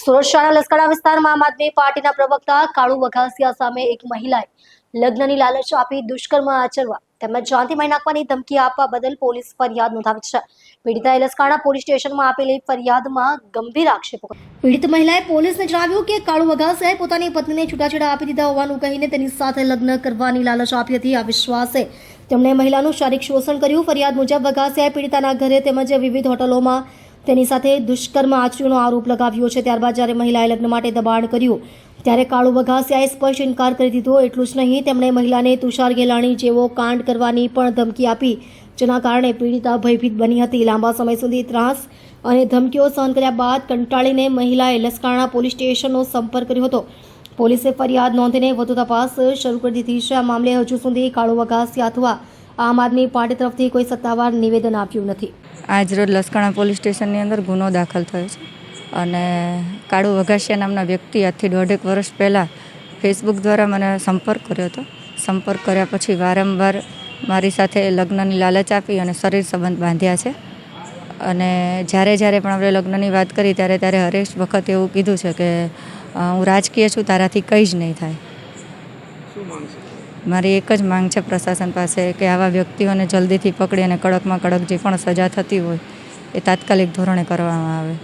સુરત શહેરના લસકાણા વિસ્તારમાં આમ આદમી પાર્ટીના પ્રવક્તા કાળુ વઘાસિયા સામે એક મહિલાએ લગ્નની લાલચ આપી દુષ્કર્મ આચરવા તેમજ જાનથી મારી નાખવાની ધમકી આપવા બદલ પોલીસ ફરિયાદ નોંધાવી છે. પીડિતાએ લસકાણા પોલીસ સ્ટેશનમાં આપેલી ફરિયાદમાં ગંભીર આક્ષેપો કર્યા. પીડિત મહિલાએ પોલીસને જણાવ્યું કે કાળુ વઘાસિયાએ પોતાની પત્નીને છૂટાછેડા આપી દીધા હોવાનું કહીને તેની સાથે લગ્ન કરવાની લાલચ આપી હતી. આ વિશ્વાસે તેમણે મહિલાનું શારીરિક શોષણ કર્યું. ફરિયાદ મુજબ વઘાસિયાએ પીડિતાના ઘરે તેમજ વિવિધ હોટલોમાં તેની સાથે દુષ્કર્મ આચર્યોનો આરોપ લગાવ્યો છે. ત્યારબાદ જ્યારે મહિલાએ લગ્ન માટે દબાણ કર્યું ત્યારે કાળુ વઘાસિયાએ સ્પષ્ટ ઇનકાર કરી દીધો. એટલું જ નહીં, તેમણે મહિલાને તુષાર ગેલાણી જેવો કાંડ કરવાની પણ ધમકી આપી, જેના કારણે પીડિતા ભયભીત બની હતી. લાંબા સમય સુધી ત્રાસ અને ધમકીઓ સહન કર્યા બાદ કંટાળીને મહિલાએ લસકાણા પોલીસ સ્ટેશનનો સંપર્ક કર્યો હતો. પોલીસે ફરિયાદ નોંધીને વધુ તપાસ શરૂ કરી દીધી છે. આ મામલે હજુ સુધી કાળુ વઘાસિયા અથવા આમ આદમી પાર્ટી તરફથી કોઈ સત્તાવાર નિવેદન આપ્યું નથી. આજરોજ લસકાણા પોલીસ સ્ટેશનની અંદર ગુનો દાખલ થયો છે અને કાળુ વઘાસિયા નામના વ્યક્તિ આજથી 1.5 વર્ષ પહેલાં ફેસબુક દ્વારા મને સંપર્ક કર્યો હતો. સંપર્ક કર્યા પછી વારંવાર મારી સાથે લગ્નની લાલચ આપી અને શરીર સંબંધ બાંધ્યા છે. અને જ્યારે પણ આપણે લગ્નની વાત કરી ત્યારે હરેક વખત એવું કીધું છે કે હું રાજકીય છું, તારાથી કંઈ જ નહીં થાય. મારી એક જ માંગ છે પ્રશાસન પાસે કે આવા વ્યક્તિઓને જલ્દીથી પકડી અને કડકમાં કડક જે પણ સજા થતી હોય એ તાત્કાલિક ધોરણે કરવામાં આવે.